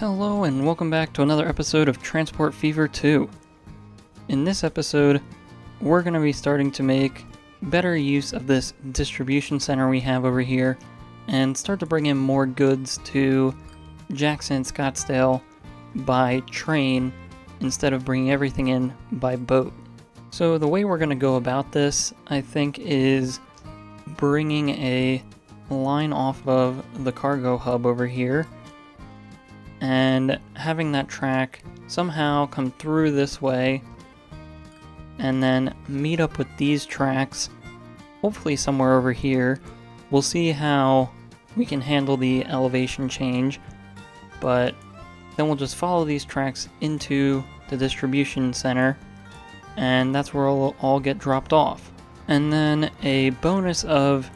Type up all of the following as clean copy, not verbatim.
Hello and welcome back to another episode of Transport Fever 2. In this episode, we're going to be starting to make better use of this distribution center we have over here and start to bring in more goods to Jackson and Scottsdale by train instead of bringing everything in by boat. So the way we're going to go about this, I think, is bringing a line off of the cargo hub over here and having that track somehow come through this way and then meet up with these tracks, hopefully somewhere over here. We'll see how we can handle the elevation change, but then we'll just follow these tracks into the distribution center, and that's where it'll all get dropped off. And then a bonus of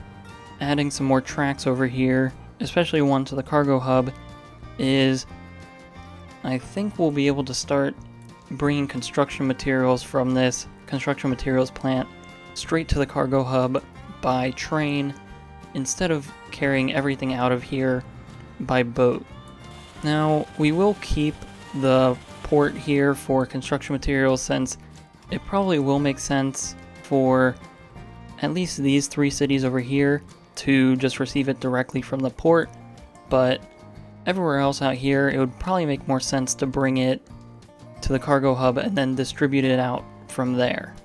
adding some more tracks over here, especially one to the cargo hub, is I think we'll be able to start bringing construction materials from this construction materials plant straight to the cargo hub by train instead of carrying everything out of here by boat. Now, we will keep the port here for construction materials since it probably will make sense for at least these three cities over here to just receive it directly from the port, but everywhere else out here, it would probably make more sense to bring it to the cargo hub and then distribute it out from there.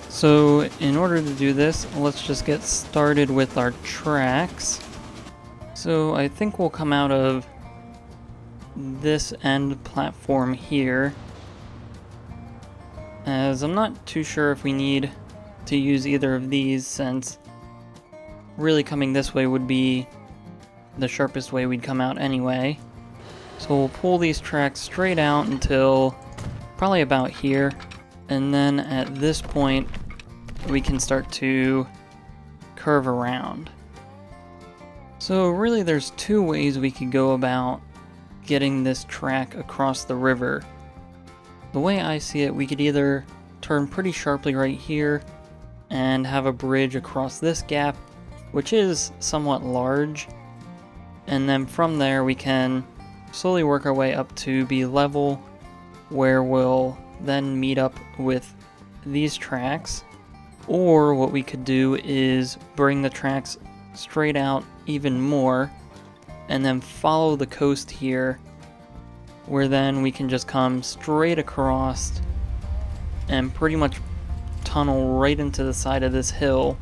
So in order to do this, let's just get started with our tracks. So I think we'll come out of this end platform here, as I'm not too sure if we need to use either of these, since really coming this way would be the sharpest way we'd come out anyway. So we'll pull these tracks straight out until probably about here, and then at this point we can start to curve around. So really there's two ways we could go about getting this track across the river. The way I see it, we could either turn pretty sharply right here and have a bridge across this gap, which is somewhat large, and then from there we can slowly work our way up to be level, where we'll then meet up with these tracks. Or what we could do is bring the tracks straight out even more and then follow the coast here, where then we can just come straight across and pretty much tunnel right into the side of this hill,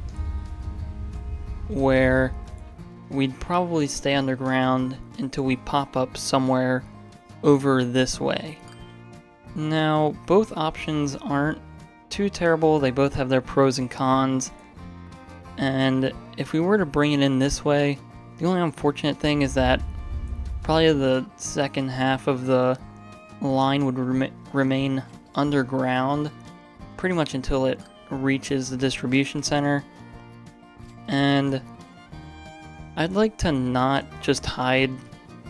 where we'd probably stay underground until we pop up somewhere over this way. Now, both options aren't too terrible. They both have their pros and cons. And if we were to bring it in this way, the only unfortunate thing is that probably the second half of the line would remain underground pretty much until it reaches the distribution center. And I'd like to not just hide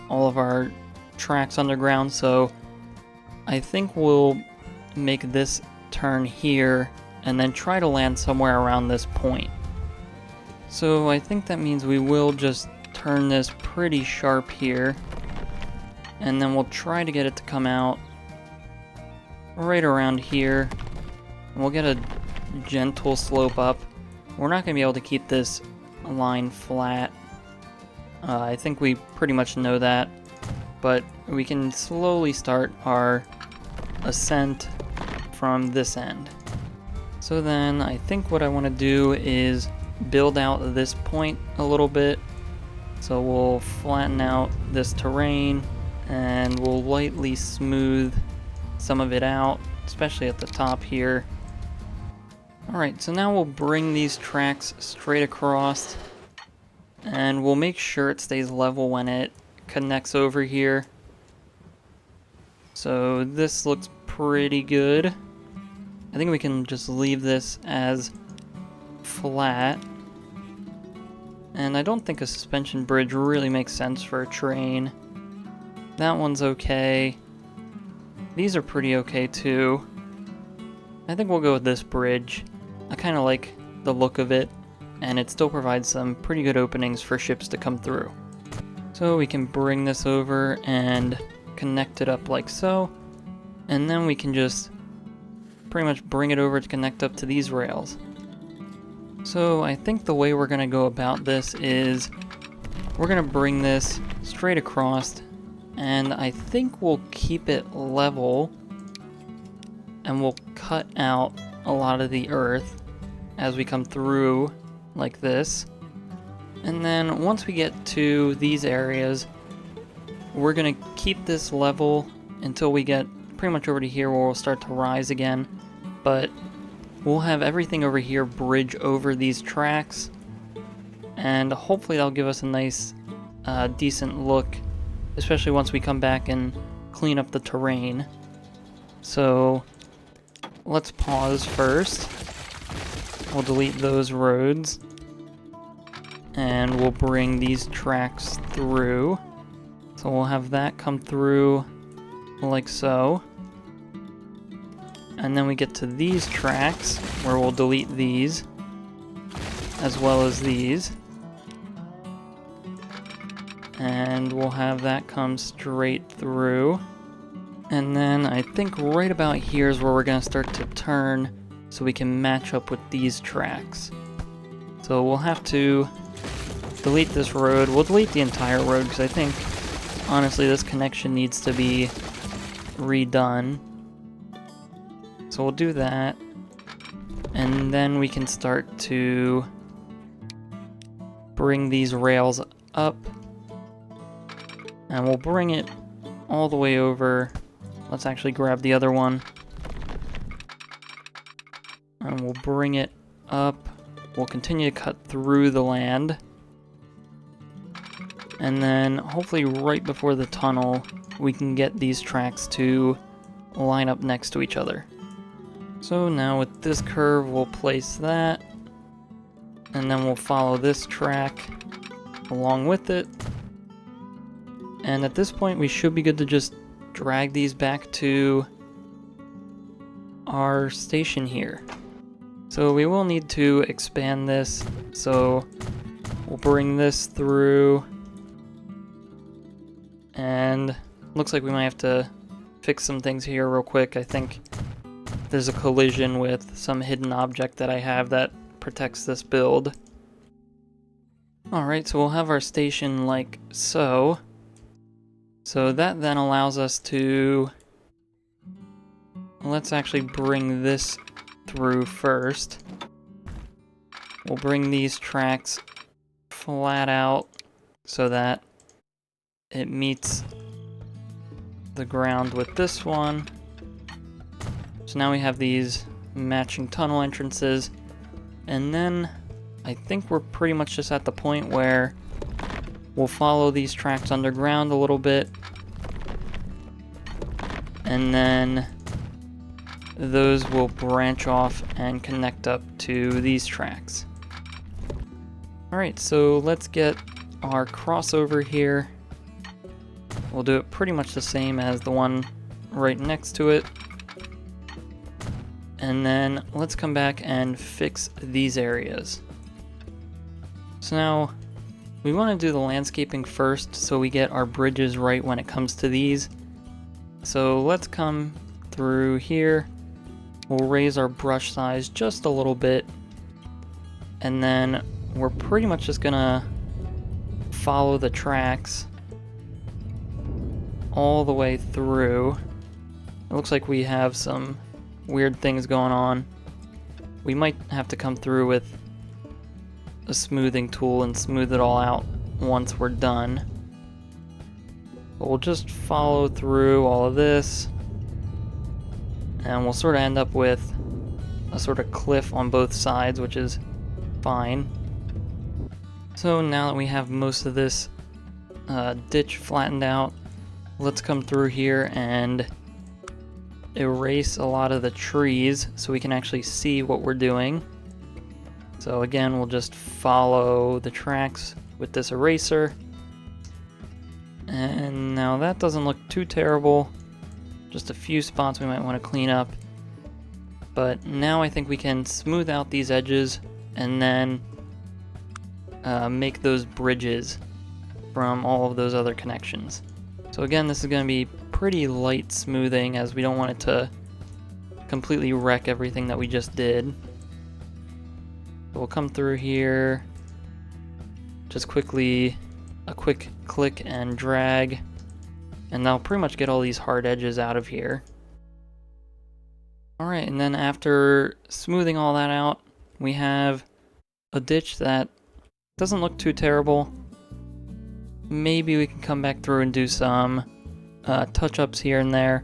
all of our tracks underground, so I think we'll make this turn here and then try to land somewhere around this point. So I think that means we will just turn this pretty sharp here, and then we'll try to get it to come out right around here. We'll get a gentle slope up. We're not going to be able to keep this line flat. I think we pretty much know that, but we can slowly start our ascent from this end. So then I think what I want to do is build out this point a little bit. So we'll flatten out this terrain and we'll lightly smooth some of it out, especially at the top here. Alright, so now we'll bring these tracks straight across, and we'll make sure it stays level when it connects over here. So this looks pretty good. I think we can just leave this as flat. And I don't think a suspension bridge really makes sense for a train. That one's okay. These are pretty okay too. I think we'll go with this bridge. I kind of like the look of it, and it still provides some pretty good openings for ships to come through. So we can bring this over and connect it up like so, and then we can just pretty much bring it over to connect up to these rails. So I think the way we're going to go about this is we're going to bring this straight across, and I think we'll keep it level, and we'll cut out a lot of the earth as we come through like this. And then once we get to these areas, we're going to keep this level until we get pretty much over to here where we'll start to rise again. But we'll have everything over here bridge over these tracks, and hopefully that'll give us a nice, decent look, especially once we come back and clean up the terrain. So let's pause first. We'll delete those roads, and we'll bring these tracks through. So we'll have that come through like so. And then we get to these tracks where we'll delete these as well as these. And we'll have that come straight through. And then I think right about here is where we're going to start to turn so we can match up with these tracks. So we'll have to delete this road. We'll delete the entire road because I think, honestly, this connection needs to be redone. So we'll do that, and then we can start to bring these rails up, and we'll bring it all the way over. Let's actually grab the other one, and we'll bring it up. We'll continue to cut through the land, and then hopefully right before the tunnel we can get these tracks to line up next to each other. So now with this curve, we'll place that, and then we'll follow this track along with it. And at this point, we should be good to just drag these back to our station here. So we will need to expand this, so we'll bring this through, and looks like we might have to fix some things here real quick. I think there's a collision with some hidden object that I have that protects this build. Alright, so we'll have our station like so. So that then allows us to... Let's actually bring this through first. We'll bring these tracks flat out so that it meets the ground with this one. So now we have these matching tunnel entrances, and then I think we're pretty much just at the point where we'll follow these tracks underground a little bit, and then those will branch off and connect up to these tracks. Alright, so let's get our crossover here. We'll do it pretty much the same as the one right next to it. And then let's come back and fix these areas. So now we want to do the landscaping first so we get our bridges right when it comes to these. So let's come through here. We'll raise our brush size just a little bit. And then we're pretty much just gonna follow the tracks all the way through. It looks like we have some weird things going on. We might have to come through with a smoothing tool and smooth it all out once we're done. But we'll just follow through all of this, and we'll sort of end up with a sort of cliff on both sides, which is fine. So now that we have most of this ditch flattened out, let's come through here and erase a lot of the trees so we can actually see what we're doing. So again, we'll just follow the tracks with this eraser. And now that doesn't look too terrible. Just a few spots we might want to clean up. But now I think we can smooth out these edges and then make those bridges from all of those other connections. So again, this is going to be pretty light smoothing as we don't want it to completely wreck everything that we just did. So we'll come through here, just quickly, a quick click and drag, and that'll pretty much get all these hard edges out of here. Alright, and then after smoothing all that out, we have a ditch that doesn't look too terrible. Maybe we can come back through and do some touch-ups here and there,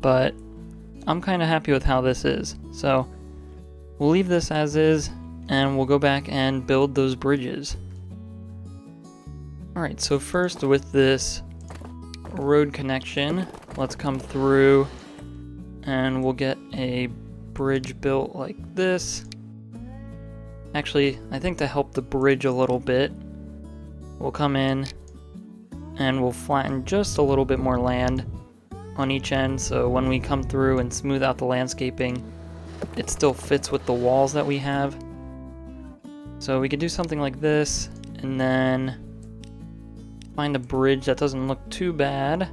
but I'm kind of happy with how this is. So we'll leave this as is, and we'll go back and build those bridges. Alright, so first with this road connection, let's come through and we'll get a bridge built like this. Actually, I think to help the bridge a little bit, we'll come in and we'll flatten just a little bit more land on each end, so when we come through and smooth out the landscaping, it still fits with the walls that we have. So we could do something like this, and then find a bridge that doesn't look too bad.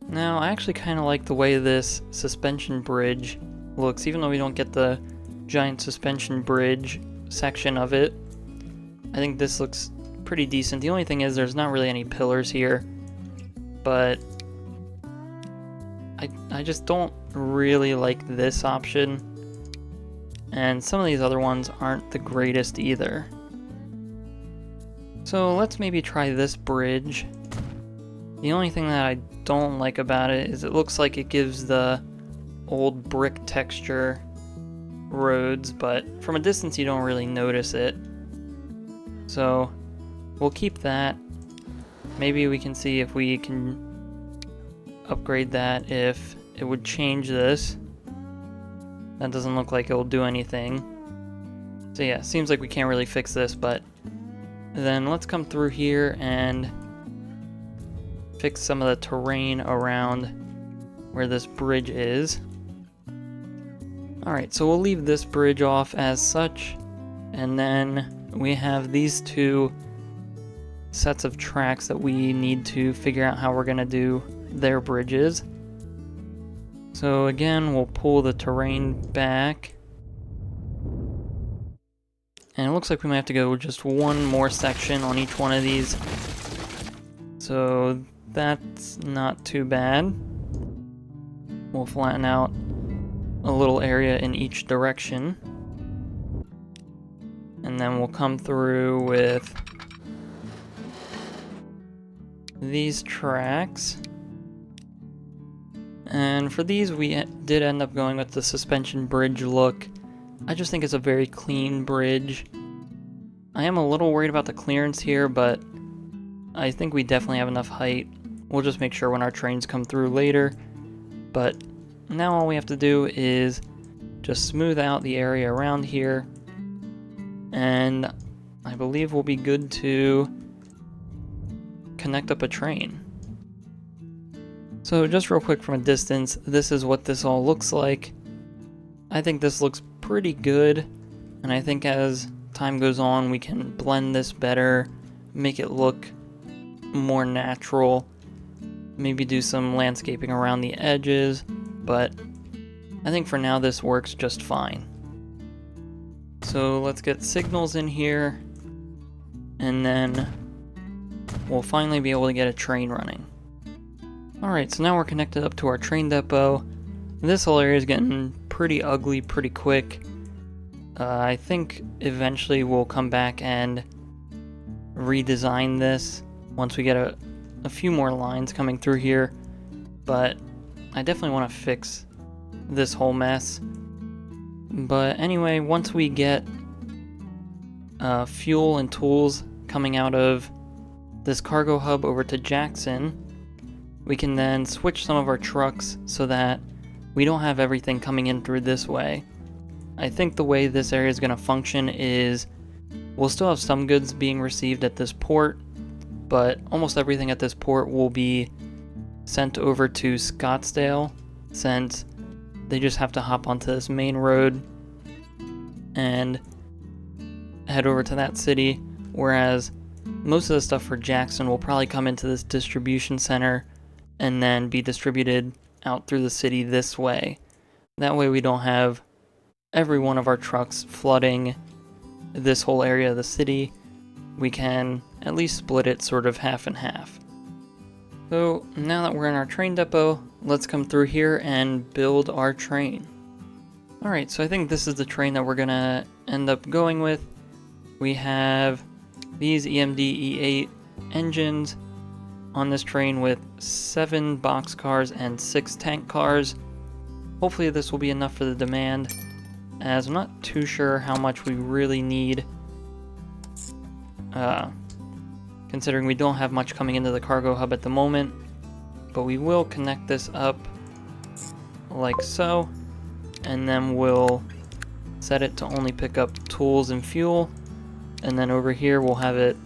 Now, I actually kind of like the way this suspension bridge looks, even though we don't get the giant suspension bridge section of it. I think this looks pretty decent. The only thing is there's not really any pillars here, but I just don't really like this option, and some of these other ones aren't the greatest either. So let's maybe try this bridge. The only thing that I don't like about it is it looks like it gives the old brick texture roads, but from a distance you don't really notice it. So we'll keep that. Maybe we can see if we can upgrade that, if it would change this. That doesn't look like it will do anything. So yeah, seems like we can't really fix this, but then let's come through here and fix some of the terrain around where this bridge is. Alright, so we'll leave this bridge off as such, and then we have these two sets of tracks that we need to figure out how we're going to do their bridges. So again, we'll pull the terrain back, and it looks like we might have to go just one more section on each one of these, so that's not too bad. We'll flatten out a little area in each direction, and then we'll come through with these tracks. And for these we did end up going with the suspension bridge look. I just think it's a very clean bridge. I am a little worried about the clearance here, but I think we definitely have enough height. We'll just make sure when our trains come through later. But now all we have to do is just smooth out the area around here, and I believe we'll be good to connect up a train. So just real quick from a distance, this is what this all looks like. I think this looks pretty good, and I think as time goes on we can blend this better, make it look more natural, maybe do some landscaping around the edges, but I think for now this works just fine. So let's get signals in here, and then we'll finally be able to get a train running. Alright, so now we're connected up to our train depot. This whole area is getting pretty ugly pretty quick. I think eventually we'll come back and redesign this once we get a few more lines coming through here, but I definitely want to fix this whole mess. But anyway, once we get fuel and tools coming out of this cargo hub over to Jackson, we can then switch some of our trucks so that we don't have everything coming in through this way. I think the way this area is going to function is we'll still have some goods being received at this port, but almost everything at this port will be sent over to Scottsdale, since they just have to hop onto this main road and head over to that city, whereas most of the stuff for Jackson will probably come into this distribution center and then be distributed out through the city this way. That way we don't have every one of our trucks flooding this whole area of the city. We can at least split it sort of half and half. So now that we're in our train depot, let's come through here and build our train. Alright, so I think this is the train that we're gonna end up going with. We have these EMD E8 engines on this train with 7 boxcars and 6 tank cars. Hopefully this will be enough for the demand, as I'm not too sure how much we really need, considering we don't have much coming into the cargo hub at the moment. But we will connect this up like so, and then we'll set it to only pick up tools and fuel, and then over here we'll have it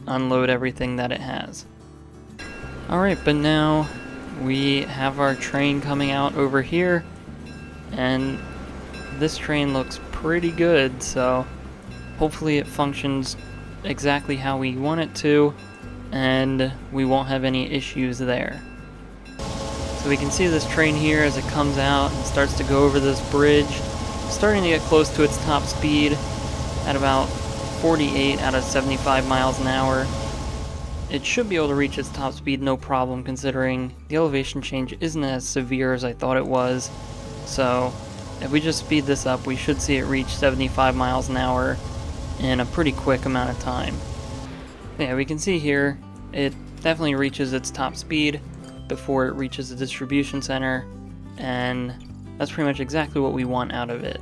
unload everything that it has. Alright, but now we have our train coming out over here, and this train looks pretty good, so hopefully it functions exactly how we want it to, and we won't have any issues there. So we can see this train here as it comes out and starts to go over this bridge, starting to get close to its top speed at about 48 out of 75 miles an hour. It should be able to reach its top speed no problem, considering the elevation change isn't as severe as I thought it was. So if we just speed this up, we should see it reach 75 miles an hour in a pretty quick amount of time. Yeah, we can see here it definitely reaches its top speed before it reaches the distribution center, and that's pretty much exactly what we want out of it.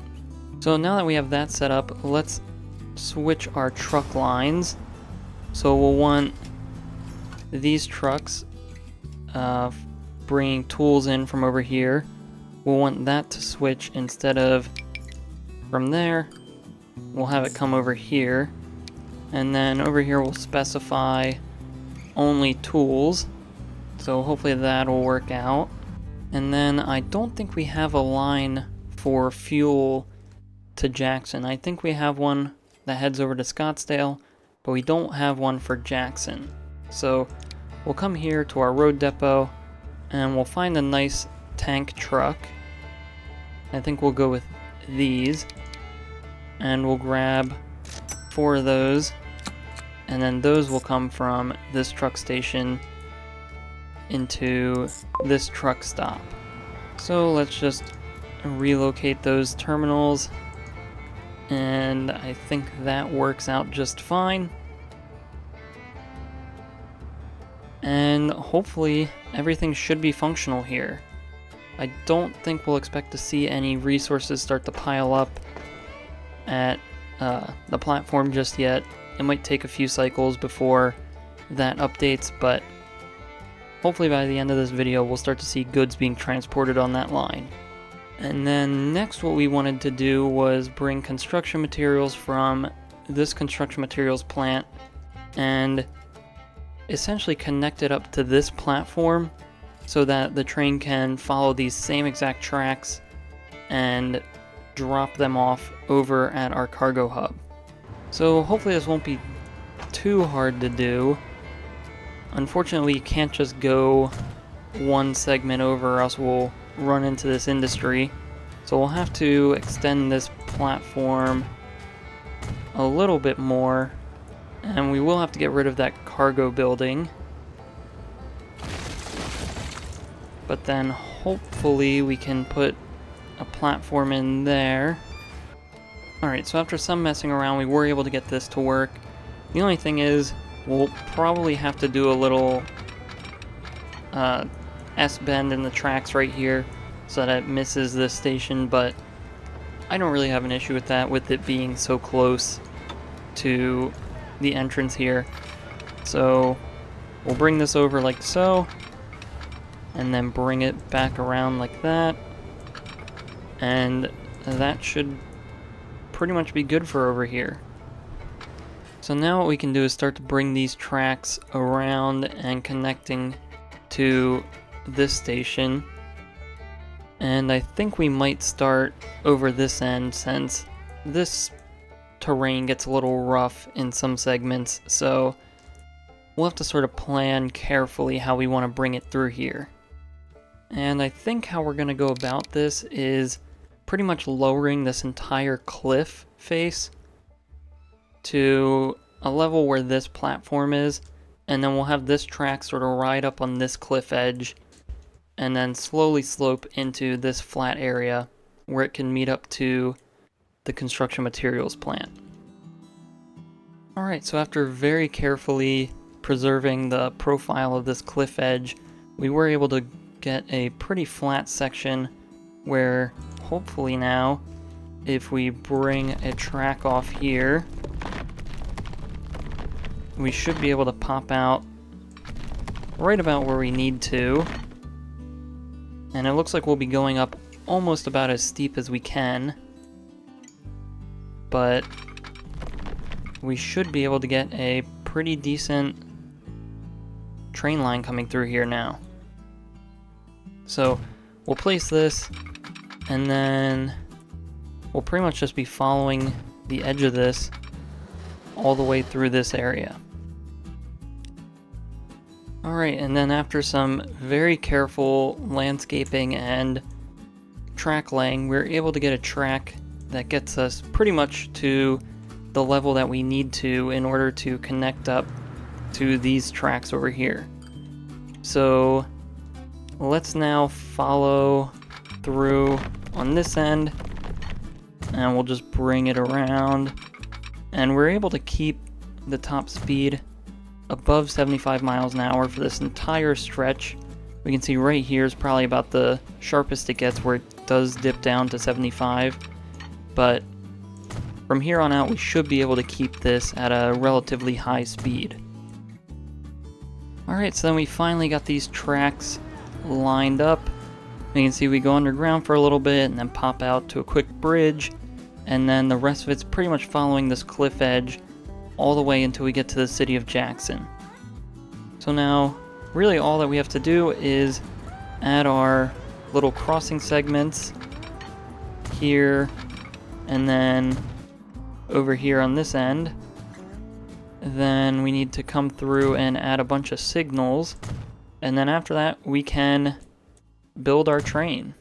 So now that we have that set up, let's switch our truck lines. So we'll want these trucks bringing tools in from over here. We'll want that to switch instead of from there. We'll have it come over here, and then over here we'll specify only tools. So hopefully that'll work out. And then I don't think we have a line for fuel to Jackson. I think we have one that heads over to Scottsdale, but we don't have one for Jackson. So we'll come here to our road depot and we'll find a nice tank truck. I think we'll go with these, and we'll grab 4 of those, and then those will come from this truck station into this truck stop. So let's just relocate those terminals, and I think that works out just fine. And hopefully everything should be functional here. I don't think we'll expect to see any resources start to pile up at the platform just yet. It might take a few cycles before that updates, but hopefully by the end of this video we'll start to see goods being transported on that line. And then next what we wanted to do was bring construction materials from this construction materials plant and essentially connect it up to this platform so that the train can follow these same exact tracks and drop them off over at our cargo hub. So hopefully this won't be too hard to do. Unfortunately, you can't just go one segment over or else we'll run into this industry. So we'll have to extend this platform a little bit more, and we will have to get rid of that cargo building. But then hopefully we can put a platform in there. Alright, so after some messing around we were able to get this to work. The only thing is we'll probably have to do a little S-bend in the tracks right here so that it misses this station, but I don't really have an issue with that, with it being so close to the entrance here. So we'll bring this over like so, and then bring it back around like that, and that should pretty much be good for over here. So now what we can do is start to bring these tracks around and connecting to this station, and I think we might start over this end since this terrain gets a little rough in some segments, so we'll have to sort of plan carefully how we want to bring it through here. And I think how we're going to go about this is pretty much lowering this entire cliff face to a level where this platform is, and then we'll have this track sort of ride up on this cliff edge and then slowly slope into this flat area where it can meet up to the construction materials plant. Alright, so after very carefully preserving the profile of this cliff edge, we were able to get a pretty flat section where hopefully now, if we bring a track off here, we should be able to pop out right about where we need to. And it looks like we'll be going up almost about as steep as we can. But we should be able to get a pretty decent train line coming through here now. So we'll place this, and then we'll pretty much just be following the edge of this all the way through this area. Alright, and then after some very careful landscaping and track laying, we're able to get a track that gets us pretty much to the level that we need to in order to connect up to these tracks over here. So let's now follow through on this end, and we'll just bring it around, and we're able to keep the top speed above 75 miles an hour for this entire stretch. We can see right here is probably about the sharpest it gets, where it does dip down to 75, but from here on out we should be able to keep this at a relatively high speed. Alright, so then we finally got these tracks lined up. You can see we go underground for a little bit and then pop out to a quick bridge, and then the rest of it's pretty much following this cliff edge all the way until we get to the city of Jackson. So now, really all that we have to do is add our little crossing segments here, and then over here on this end. Then we need to come through and add a bunch of signals, and then after that we can build our train.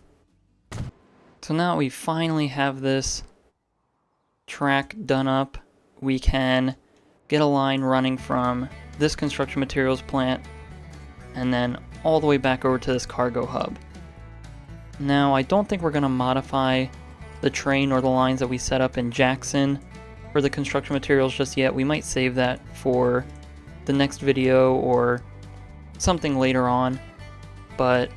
So now we finally have this track done up. We can get a line running from this construction materials plant and then all the way back over to this cargo hub. Now I don't think we're going to modify the train or the lines that we set up in Jackson for the construction materials just yet. We might save that for the next video or something later on, but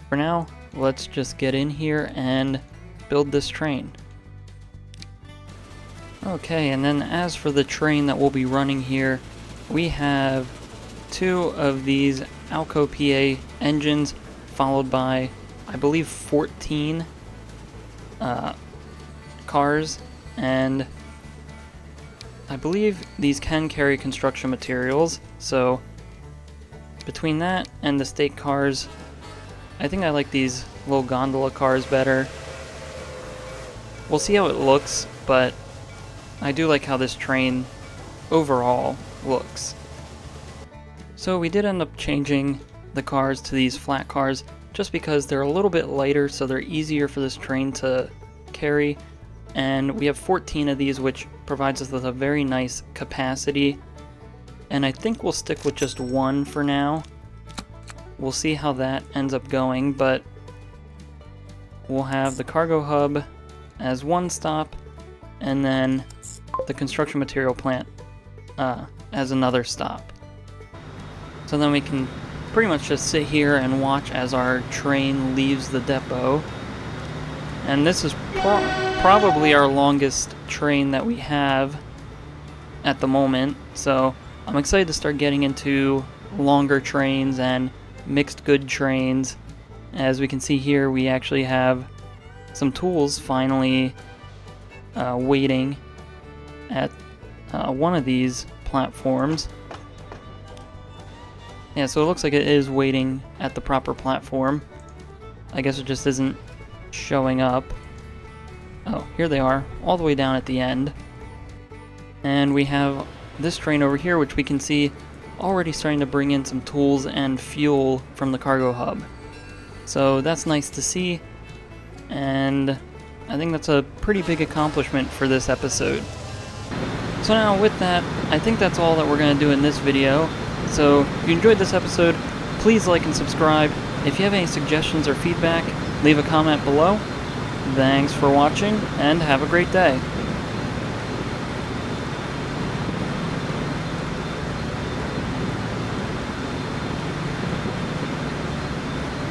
for now let's just get in here and build this train. Okay, and then as for the train that we'll be running here, we have 2 of these Alco PA engines, followed by, I believe, 14 cars, and I believe these can carry construction materials, so between that and the state cars, I think I like these little gondola cars better. We'll see how it looks, but I do like how this train overall looks. So we did end up changing the cars to these flat cars just because they're a little bit lighter, so they're easier for this train to carry, and we have 14 of these, which provides us with a very nice capacity, and I think we'll stick with just 1 for now. We'll see how that ends up going, but we'll have the cargo hub as 1 stop, and then the construction material plant as another stop. So then we can pretty much just sit here and watch as our train leaves the depot. And this is probably our longest train that we have at the moment, so I'm excited to start getting into longer trains and mixed good trains. As we can see here, we actually have some tools finally waiting at one of these platforms. Yeah, so it looks like it is waiting at the proper platform. I guess it just isn't showing up. Oh, here they are, all the way down at the end. And we have this train over here, which we can see already starting to bring in some tools and fuel from the cargo hub. So that's nice to see, and I think that's a pretty big accomplishment for this episode. So now with that, I think that's all that we're going to do in this video. So if you enjoyed this episode, please like and subscribe. If you have any suggestions or feedback, leave a comment below. Thanks for watching, and have a great day.